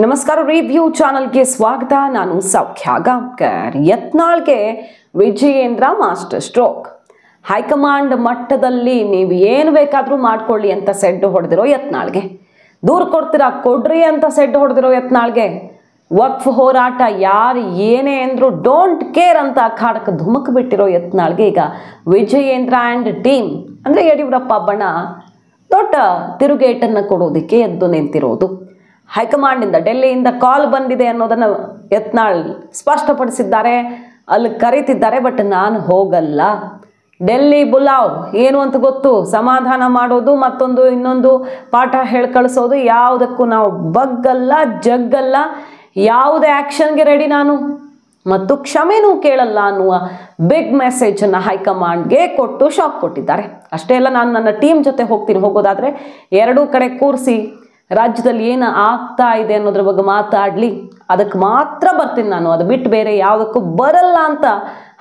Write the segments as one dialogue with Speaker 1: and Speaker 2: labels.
Speaker 1: ನಮಸ್ಕಾರ ರಿವ್ಯೂ ಚಾನಲ್ಗೆ ಸ್ವಾಗತ. ನಾನು ಸೌಖ್ಯ ಗಾಂವ್ಕರ್. ಯತ್ನಾಳ್ಗೆ ವಿಜಯೇಂದ್ರ ಮಾಸ್ಟರ್ ಸ್ಟ್ರೋಕ್. ಹೈಕಮಾಂಡ್ ಮಟ್ಟದಲ್ಲಿ ನೀವು ಏನು ಬೇಕಾದರೂ ಮಾಡ್ಕೊಳ್ಳಿ ಅಂತ ಸೆಡ್ಡು ಹೊಡೆದಿರೋ ಯತ್ನಾಳ್ಗೆ, ದೂರ ಕೊಡ್ತೀರಾ ಕೊಡ್ರಿ ಅಂತ ಸೆಡ್ಡು ಹೊಡೆದಿರೋ ಯತ್ನಾಳ್ಗೆ, ವಕ್ಫ್ ಹೋರಾಟ ಯಾರು ಏನೇ ಅಂದ್ರು ಡೋಂಟ್ ಕೇರ್ ಅಂತ ಅಖಾಡಕ್ಕೆ ಧುಮುಕ್ ಬಿಟ್ಟಿರೋ ಯತ್ನಾಳ್ಗೆ ಈಗ ವಿಜಯೇಂದ್ರ ಆ್ಯಂಡ್ ಟೀಮ್ ಅಂದರೆ ಯಡಿಯೂರಪ್ಪ ಬಣ ದೊಡ್ಡ ತಿರುಗೇಟನ್ನು ಕೊಡೋದಕ್ಕೆ ಎದ್ದು ನಿಂತಿರೋದು. ಹೈಕಮಾಂಡಿಂದ ಡೆಲ್ಲಿಯಿಂದ ಕಾಲ್ ಬಂದಿದೆ ಅನ್ನೋದನ್ನು ಯತ್ನಾಳ್ ಸ್ಪಷ್ಟಪಡಿಸಿದ್ದಾರೆ. ಅಲ್ಲಿ ಕರೀತಿದ್ದಾರೆ, ಬಟ್ ನಾನು ಹೋಗಲ್ಲ. ಡೆಲ್ಲಿ ಬುಲಾವ್ ಏನು ಅಂತ ಗೊತ್ತು, ಸಮಾಧಾನ ಮಾಡೋದು ಮತ್ತೊಂದು ಇನ್ನೊಂದು ಪಾಠ ಹೇಳಿ ಕಳಿಸೋದು, ಯಾವುದಕ್ಕೂ ನಾವು ಬಗ್ಗಲ್ಲ ಜಗ್ಗಲ್ಲ, ಯಾವುದೇ ಆ್ಯಕ್ಷನ್ಗೆ ರೆಡಿ ನಾನು, ಮತ್ತು ಕ್ಷಮೆನೂ ಕೇಳಲ್ಲ ಅನ್ನುವ ಬಿಗ್ ಮೆಸೇಜನ್ನು ಹೈಕಮಾಂಡ್ಗೆ ಕೊಟ್ಟು ಶಾಕ್ ಕೊಟ್ಟಿದ್ದಾರೆ. ಅಷ್ಟೇ ಅಲ್ಲ, ನಾನು ನನ್ನ ಟೀಮ್ ಜೊತೆ ಹೋಗ್ತೀನಿ, ಹೋಗೋದಾದರೆ ಎರಡೂ ಕಡೆ ಕೂರಿಸಿ ರಾಜ್ಯದಲ್ಲಿ ಏನು ಆಗ್ತಾ ಇದೆ ಅನ್ನೋದ್ರ ಬಗ್ಗೆ ಮಾತಾಡಲಿ, ಅದಕ್ಕೆ ಮಾತ್ರ ಬರ್ತೀನಿ ನಾನು, ಅದು ಬಿಟ್ಟು ಬೇರೆ ಯಾವುದಕ್ಕೂ ಬರಲ್ಲ ಅಂತ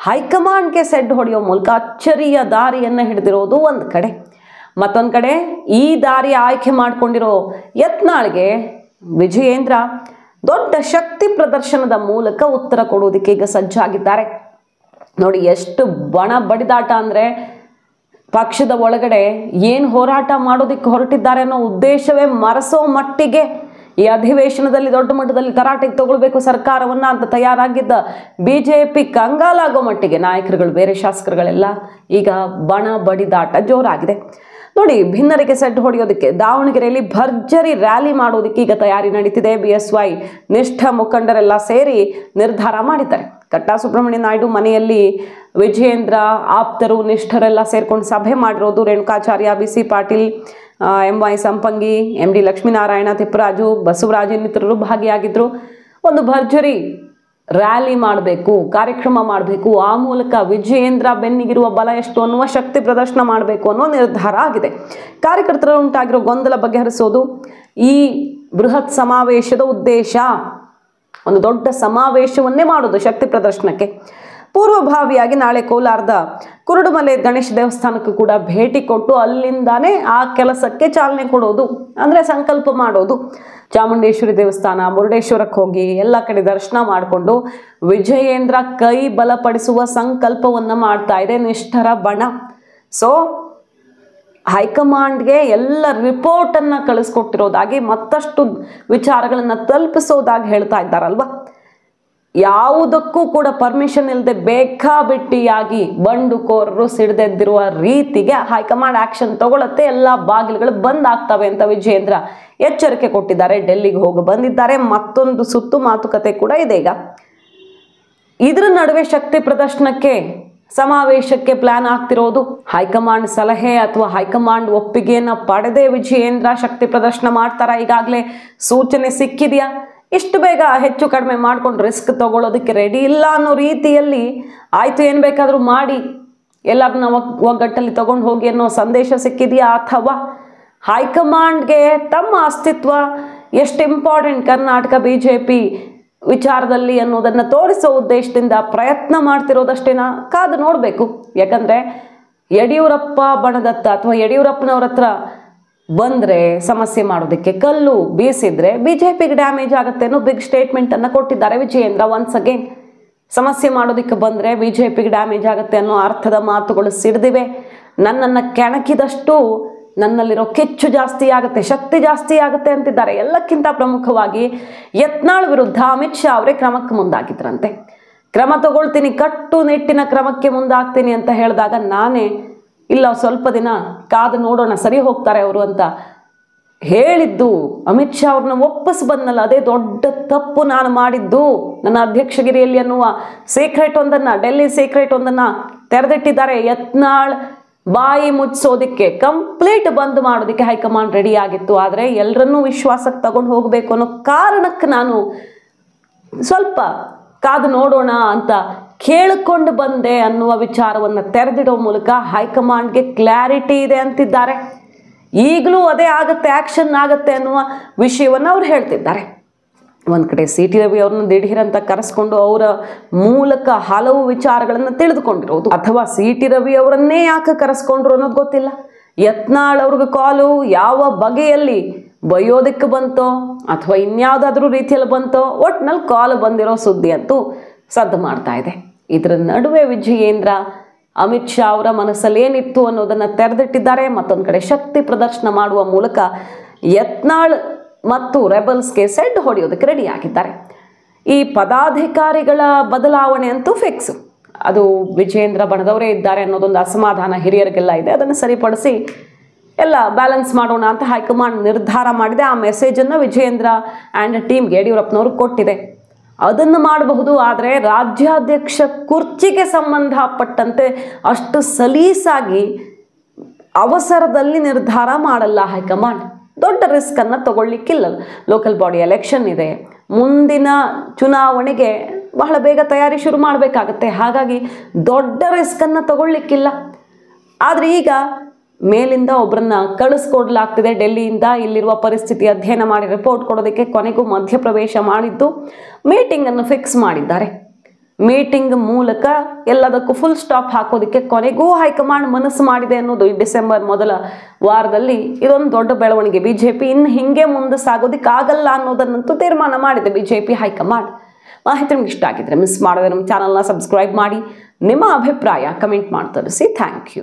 Speaker 1: ಹೈಕಮಾಂಡ್ಗೆ ಸೆಡ್ ಹೊಡೆಯೋ ಮೂಲಕ ಅಚ್ಚರಿಯ ದಾರಿಯನ್ನು ಹಿಡಿದಿರೋದು ಒಂದು ಕಡೆ. ಮತ್ತೊಂದು ಕಡೆ ಈ ದಾರಿ ಆಯ್ಕೆ ಮಾಡಿಕೊಂಡಿರೋ ಯತ್ನಾಳ್ಗೆ ವಿಜಯೇಂದ್ರ ದೊಡ್ಡ ಶಕ್ತಿ ಪ್ರದರ್ಶನದ ಮೂಲಕ ಉತ್ತರ ಕೊಡೋದಕ್ಕೆ ಈಗ ಸಜ್ಜಾಗಿದ್ದಾರೆ. ನೋಡಿ ಎಷ್ಟು ಬಣ ಬಡಿದಾಟ ಅಂದರೆ, ಪಕ್ಷದ ಒಳಗಡೆ ಏನು ಹೋರಾಟ ಮಾಡೋದಕ್ಕೆ ಹೊರಟಿದ್ದಾರೆ ಅನ್ನೋ ಉದ್ದೇಶವೇ ಮರೆಸೋ ಮಟ್ಟಿಗೆ ಈ ಅಧಿವೇಶನದಲ್ಲಿ ದೊಡ್ಡ ಮಟ್ಟದಲ್ಲಿ ತರಾಟೆಗೆ ತಗೊಳ್ಬೇಕು ಸರ್ಕಾರವನ್ನು ಅಂತ ತಯಾರಾಗಿದ್ದ BJP ಕಂಗಾಲಾಗೋ ಮಟ್ಟಿಗೆ ನಾಯಕರುಗಳು, ಬೇರೆ ಶಾಸಕರುಗಳೆಲ್ಲ ಈಗ ಬಣ ಬಡಿದಾಟ ಜೋರಾಗಿದೆ. ನೋಡಿ, ಭಿನ್ನರಿಗೆ ಸೆಡ್ ಹೊಡೆಯೋದಕ್ಕೆ ದಾವಣಗೆರೆಯಲ್ಲಿ ಭರ್ಜರಿ ರ್ಯಾಲಿ ಮಾಡೋದಕ್ಕೆ ಈಗ ತಯಾರಿ ನಡೀತಿದೆ. BSY ನಿಷ್ಠ ಮುಖಂಡರೆಲ್ಲ ಸೇರಿ ನಿರ್ಧಾರ ಮಾಡಿದ್ದಾರೆ. ಕಟ್ಟಾ ಸುಬ್ರಹ್ಮಣ್ಯ ನಾಯ್ಡು ಮನೆಯಲ್ಲಿ ವಿಜಯೇಂದ್ರ ಆಪ್ತರು ನಿಷ್ಠರೆಲ್ಲ ಸೇರ್ಕೊಂಡು ಸಭೆ ಮಾಡಿರೋದು. Renukacharya, BC Patil, MY Sampangi, MD Lakshminarayana, Thipparaju, Basavaraj ಇನ್ನಿತರರು ಭಾಗಿಯಾಗಿದ್ದರು. ಒಂದು ಭರ್ಜರಿ ರ್ಯಾಲಿ ಮಾಡಬೇಕು, ಕಾರ್ಯಕ್ರಮ ಮಾಡಬೇಕು, ಆ ಮೂಲಕ ವಿಜಯೇಂದ್ರ ಬೆನ್ನಿಗಿರುವ ಬಲ ಎಷ್ಟು ಅನ್ನುವ ಶಕ್ತಿ ಪ್ರದರ್ಶನ ಮಾಡಬೇಕು ಅನ್ನೋ ನಿರ್ಧಾರ ಆಗಿದೆ. ಕಾರ್ಯಕರ್ತರು ಉಂಟಾಗಿರೋ ಗೊಂದಲ ಬಗೆಹರಿಸೋದು ಈ ಬೃಹತ್ ಸಮಾವೇಶದ ಉದ್ದೇಶ. ಒಂದು ದೊಡ್ಡ ಸಮಾವೇಶವನ್ನೇ ಮಾಡೋದು ಶಕ್ತಿ ಪ್ರದರ್ಶನಕ್ಕೆ. ಪೂರ್ವಭಾವಿಯಾಗಿ ನಾಳೆ ಕೋಲಾರದ ಕುರುಡುಮಲೆ ಗಣೇಶ ದೇವಸ್ಥಾನಕ್ಕೂ ಕೂಡ ಭೇಟಿ ಕೊಟ್ಟು ಅಲ್ಲಿಂದಾನೇ ಆ ಕೆಲಸಕ್ಕೆ ಚಾಲನೆ ಕೊಡೋದು, ಅಂದರೆ ಸಂಕಲ್ಪ ಮಾಡೋದು. ಚಾಮುಂಡೇಶ್ವರಿ ದೇವಸ್ಥಾನ, ಮುರುಡೇಶ್ವರಕ್ಕೆ ಹೋಗಿ ಎಲ್ಲ ಕಡೆ ದರ್ಶನ ಮಾಡಿಕೊಂಡು ವಿಜಯೇಂದ್ರ ಕೈ ಬಲಪಡಿಸುವ ಸಂಕಲ್ಪವನ್ನು ಮಾಡ್ತಾ ಇದೆ ನಿಷ್ಠರ ಬಣ. ಸೊ ಹೈಕಮಾಂಡ್ಗೆ ಎಲ್ಲ ರಿಪೋರ್ಟನ್ನು ಕಳಿಸ್ಕೊಟ್ಟಿರೋದಾಗಿ, ಮತ್ತಷ್ಟು ವಿಚಾರಗಳನ್ನು ತಲುಪಿಸೋದಾಗಿ ಹೇಳ್ತಾ ಇದ್ದಾರಲ್ವ. ಯಾವುದಕ್ಕೂ ಕೂಡ ಪರ್ಮಿಷನ್ ಇಲ್ಲದೆ ಬೇಕಾಬಿಟ್ಟಿಯಾಗಿ ಬಂಡುಕೋರರು ಸಿಡಿದೆದ್ದಿರುವ ರೀತಿಗೆ ಹೈಕಮಾಂಡ್ ಆಕ್ಷನ್ ತಗೊಳುತ್ತೆ, ಎಲ್ಲ ಬಾಗಿಲುಗಳು ಬಂದ್ ಆಗ್ತವೆ ಅಂತ ವಿಜಯೇಂದ್ರ ಎಚ್ಚರಿಕೆ ಕೊಟ್ಟಿದ್ದಾರೆ. ಡೆಲ್ಲಿಗೆ ಹೋಗಿ ಬಂದಿದ್ದಾರೆ. ಮತ್ತೊಂದು ಸುತ್ತು ಮಾತುಕತೆ ಕೂಡ ಇದೆ. ಈಗ ಇದ್ರ ನಡುವೆ ಶಕ್ತಿ ಪ್ರದರ್ಶನಕ್ಕೆ ಸಮಾವೇಶಕ್ಕೆ ಪ್ಲಾನ್ ಆಗ್ತಿರೋದು. ಹೈಕಮಾಂಡ್ ಸಲಹೆ ಅಥವಾ ಹೈಕಮಾಂಡ್ ಒಪ್ಪಿಗೆಯನ್ನು ಪಡೆದೇ ವಿಜಯೇಂದ್ರ ಶಕ್ತಿ ಪ್ರದರ್ಶನ ಮಾಡ್ತಾರ? ಈಗಾಗಲೇ ಸೂಚನೆ ಸಿಕ್ಕಿದೆಯಾ? ಇಷ್ಟು ಬೇಗ ಹೆಚ್ಚು ಕಡಿಮೆ ಮಾಡ್ಕೊಂಡು ರಿಸ್ಕ್ ತಗೊಳ್ಳೋದಕ್ಕೆ ರೆಡಿ ಇಲ್ಲ ಅನ್ನೋ ರೀತಿಯಲ್ಲಿ ಆಯಿತು ಏನು ಬೇಕಾದರೂ ಮಾಡಿ ಎಲ್ಲರನ್ನ ಒಗ್ಗಟ್ಟಲ್ಲಿ ತಗೊಂಡು ಹೋಗಿ ಅನ್ನೋ ಸಂದೇಶ ಸಿಕ್ಕಿದೆಯಾ? ಅಥವಾ ಹೈಕಮಾಂಡ್ಗೆ ತಮ್ಮ ಅಸ್ತಿತ್ವ ಎಷ್ಟು ಇಂಪಾರ್ಟೆಂಟ್ ಕರ್ನಾಟಕ BJP ವಿಚಾರದಲ್ಲಿ ಅನ್ನೋದನ್ನು ತೋರಿಸೋ ಉದ್ದೇಶದಿಂದ ಪ್ರಯತ್ನ ಮಾಡ್ತಿರೋದಷ್ಟೇನಾ? ಕಾದು ನೋಡಬೇಕು. ಯಾಕಂದರೆ ಯಡಿಯೂರಪ್ಪ ಬಣದತ್ತ ಅಥವಾ ಯಡಿಯೂರಪ್ಪನವ್ರ ಹತ್ರ ಬಂದರೆ ಸಮಸ್ಯೆ ಮಾಡೋದಕ್ಕೆ ಕಲ್ಲು ಬೀಸಿದ್ರೆ BJPಗೆ ಡ್ಯಾಮೇಜ್ ಆಗುತ್ತೆ ಅನ್ನೋ ಬಿಗ್ ಸ್ಟೇಟ್ಮೆಂಟನ್ನು ಕೊಟ್ಟಿದ್ದಾರೆ ವಿಜಯೇಂದ್ರ. ಒನ್ಸ್ ಅಗೇನ್ ಸಮಸ್ಯೆ ಮಾಡೋದಕ್ಕೆ ಬಂದರೆ BJPಗೆ ಡ್ಯಾಮೇಜ್ ಆಗುತ್ತೆ ಅನ್ನೋ ಅರ್ಥದ ಮಾತುಗಳು ಸಿಡಿದಿವೆ. ನನ್ನನ್ನು ಕೆಣಕಿದಷ್ಟು ನನ್ನಲ್ಲಿರೋ ಕಿಚ್ಚು ಜಾಸ್ತಿ ಆಗುತ್ತೆ, ಶಕ್ತಿ ಜಾಸ್ತಿ ಆಗುತ್ತೆ ಅಂತಿದ್ದಾರೆ. ಎಲ್ಲಕ್ಕಿಂತ ಪ್ರಮುಖವಾಗಿ ಯತ್ನಾಳ್ ವಿರುದ್ಧ ಅಮಿತ್ ಶಾ ಅವರೇ ಕ್ರಮಕ್ಕೆ ಮುಂದಾಗಿದ್ರಂತೆ. ಕ್ರಮ ತಗೊಳ್ತೀನಿ, ಕಟ್ಟುನಿಟ್ಟಿನ ಕ್ರಮಕ್ಕೆ ಮುಂದಾಗ್ತೀನಿ ಅಂತ ಹೇಳಿದಾಗ ನಾನೇ ಇಲ್ಲ ಸ್ವಲ್ಪ ದಿನ ಕಾದು ನೋಡೋಣ, ಸರಿ ಹೋಗ್ತಾರೆ ಅವರು ಅಂತ ಹೇಳಿದ್ದು ಅಮಿತ್ ಶಾ ಅವ್ರನ್ನ ಒಪ್ಪಿಸಿ ಬಂದಲ್ಲ, ಅದೇ ದೊಡ್ಡ ತಪ್ಪು ನಾನು ಮಾಡಿದ್ದು. ನನ್ನ ಅಧ್ಯಕ್ಷಗಿರಿಯಲ್ಲಿ ಅನ್ನುವ ಸೀಕ್ರೆಟ್ ಒಂದನ್ನು, ಡೆಲ್ಲಿ ಸೀಕ್ರೆಟ್ ಒಂದನ್ನು ತೆರೆದಿಟ್ಟಿದ್ದಾರೆ. ಯತ್ನಾಳ್ ಬಾಯಿ ಮುಚ್ಚಿಸೋದಕ್ಕೆ, ಕಂಪ್ಲೀಟ್ ಬಂದ್ ಮಾಡೋದಕ್ಕೆ ಹೈಕಮಾಂಡ್ ರೆಡಿ ಆಗಿತ್ತು. ಆದರೆ ಎಲ್ಲರನ್ನೂ ವಿಶ್ವಾಸಕ್ಕೆ ತಗೊಂಡು ಹೋಗಬೇಕು ಅನ್ನೋ ಕಾರಣಕ್ಕೆ ನಾನು ಸ್ವಲ್ಪ ಕಾದು ನೋಡೋಣ ಅಂತ ಕೇಳಿಕೊಂಡು ಬಂದೆ ಅನ್ನುವ ವಿಚಾರವನ್ನು ತೆರೆದಿಡೋ ಮೂಲಕ ಹೈಕಮಾಂಡ್ಗೆ ಕ್ಲಾರಿಟಿ ಇದೆ ಅಂತಿದ್ದಾರೆ. ಈಗಲೂ ಅದೇ ಆಗುತ್ತೆ, ಆ್ಯಕ್ಷನ್ ಆಗುತ್ತೆ ಅನ್ನುವ ವಿಷಯವನ್ನು ಅವ್ರು ಹೇಳ್ತಿದ್ದಾರೆ. ಒಂದು ಕಡೆ CT ರವಿ ಅವ್ರನ್ನ ದಿಢೀರಂತ ಕರೆಸ್ಕೊಂಡು ಅವರ ಮೂಲಕ ಹಲವು ವಿಚಾರಗಳನ್ನು ತಿಳಿದುಕೊಂಡಿರೋದು, ಅಥವಾ CT ರವಿ ಅವರನ್ನೇ ಯಾಕೆ ಕರೆಸ್ಕೊಂಡ್ರು ಅನ್ನೋದು ಗೊತ್ತಿಲ್ಲ. ಯತ್ನಾಳ್ ಅವ್ರಿಗೆ ಕಾಲು ಯಾವ ಬಗೆಯಲ್ಲಿ ಬೈಯೋದಕ್ಕೆ ಬಂತೋ ಅಥವಾ ಇನ್ಯಾವುದಾದ್ರೂ ರೀತಿಯಲ್ಲಿ ಬಂತೋ, ಒಟ್ನಲ್ಲಿ ಕಾಲ್ ಬಂದಿರೋ ಸುದ್ದಿ ಅಂತೂ ಸದ್ದು ಮಾಡ್ತಾ ಇದೆ. ಇದರ ನಡುವೆ ವಿಜಯೇಂದ್ರ ಅಮಿತ್ ಶಾ ಅವರ ಮನಸ್ಸಲ್ಲಿ ಏನಿತ್ತು ಅನ್ನೋದನ್ನು ತೆರೆದಿಟ್ಟಿದ್ದಾರೆ. ಮತ್ತೊಂದು ಕಡೆ ಶಕ್ತಿ ಪ್ರದರ್ಶನ ಮಾಡುವ ಮೂಲಕ ಯತ್ನಾಳ್ ಮತ್ತು ರೆಬಲ್ಸ್ಗೆ ಸೆಡ್ ಹೊಡೆಯೋದಕ್ಕೆ ರೆಡಿಯಾಗಿದ್ದಾರೆ. ಈ ಪದಾಧಿಕಾರಿಗಳ ಬದಲಾವಣೆ ಅಂತೂ ಫಿಕ್ಸ್. ಅದು ವಿಜಯೇಂದ್ರ ಬಣದವರೇ ಇದ್ದಾರೆ ಅನ್ನೋದೊಂದು ಅಸಮಾಧಾನ ಹಿರಿಯರಿಗೆಲ್ಲ ಇದೆ. ಅದನ್ನು ಸರಿಪಡಿಸಿ ಎಲ್ಲ ಬ್ಯಾಲೆನ್ಸ್ ಮಾಡೋಣ ಅಂತ ಹೈಕಮಾಂಡ್ ನಿರ್ಧಾರ ಮಾಡಿದೆ. ಆ ಮೆಸೇಜನ್ನು ವಿಜಯೇಂದ್ರ ಆ್ಯಂಡ್ ಟೀಮ್ಗೆ ಯಡಿಯೂರಪ್ಪನವರು ಕೊಟ್ಟಿದೆ. ಅದನ್ನು ಮಾಡಬಹುದು, ಆದರೆ ರಾಜ್ಯಾಧ್ಯಕ್ಷ ಕುರ್ಚಿಗೆ ಸಂಬಂಧಪಟ್ಟಂತೆ ಅಷ್ಟು ಸಲೀಸಾಗಿ ಅವಸರದಲ್ಲಿ ನಿರ್ಧಾರ ಮಾಡಲ್ಲ ಹೈಕಮಾಂಡ್. ದೊಡ್ಡ ರಿಸ್ಕನ್ನು ತಗೊಳ್ಳಿಕ್ಕಿಲ್ಲ. ಲೋಕಲ್ ಬಾಡಿ ಎಲೆಕ್ಷನ್ ಇದೆ, ಮುಂದಿನ ಚುನಾವಣೆಗೆ ಬಹಳ ಬೇಗ ತಯಾರಿ ಶುರು ಮಾಡಬೇಕಾಗತ್ತೆ. ಹಾಗಾಗಿ ದೊಡ್ಡ ರಿಸ್ಕನ್ನು ತಗೊಳ್ಳಿಕ್ಕಿಲ್ಲ. ಆದರೆ ಈಗ ಮೇಲಿಂದ ಒಬ್ಬರನ್ನ ಕಳಿಸ್ಕೊಡ್ಲಾಗ್ತಿದೆ ಡೆಲ್ಲಿಯಿಂದ. ಇಲ್ಲಿರುವ ಪರಿಸ್ಥಿತಿ ಅಧ್ಯಯನ ಮಾಡಿ ರಿಪೋರ್ಟ್ ಕೊಡೋದಕ್ಕೆ ಕೊನೆಗೂ ಮಧ್ಯಪ್ರವೇಶ ಮಾಡಿದ್ದು ಮೀಟಿಂಗನ್ನು ಫಿಕ್ಸ್ ಮಾಡಿದ್ದಾರೆ. ಮೀಟಿಂಗ್ ಮೂಲಕ ಎಲ್ಲದಕ್ಕೂ ಫುಲ್ ಸ್ಟಾಪ್ ಹಾಕೋದಕ್ಕೆ ಕೊನೆಗೂ ಹೈಕಮಾಂಡ್ ಮನಸ್ಸು ಮಾಡಿದೆ ಅನ್ನೋದು ಈ ಡಿಸೆಂಬರ್ ಮೊದಲ ವಾರದಲ್ಲಿ ಇದೊಂದು ದೊಡ್ಡ ಬೆಳವಣಿಗೆ. ಬಿಜೆಪಿ ಇನ್ನು ಹಿಂಗೆ ಮುಂದೆ ಸಾಗೋದಕ್ಕಾಗಲ್ಲ ಅನ್ನೋದನ್ನಂತೂ ತೀರ್ಮಾನ ಮಾಡಿದೆ ಬಿಜೆಪಿ ಹೈಕಮಾಂಡ್. ಮಾಹಿತಿ ನಿಮ್ಗೆ ಇಷ್ಟ ಆಗಿದ್ರೆ ಮಿಸ್ ಮಾಡದೆ ನಮ್ಮ ಚಾನಲ್ನ ಸಬ್ಸ್ಕ್ರೈಬ್ ಮಾಡಿ. ನಿಮ್ಮ ಅಭಿಪ್ರಾಯ ಕಮೆಂಟ್ ಮಾಡಿ ತಿಳಿಸಿ. Thank you.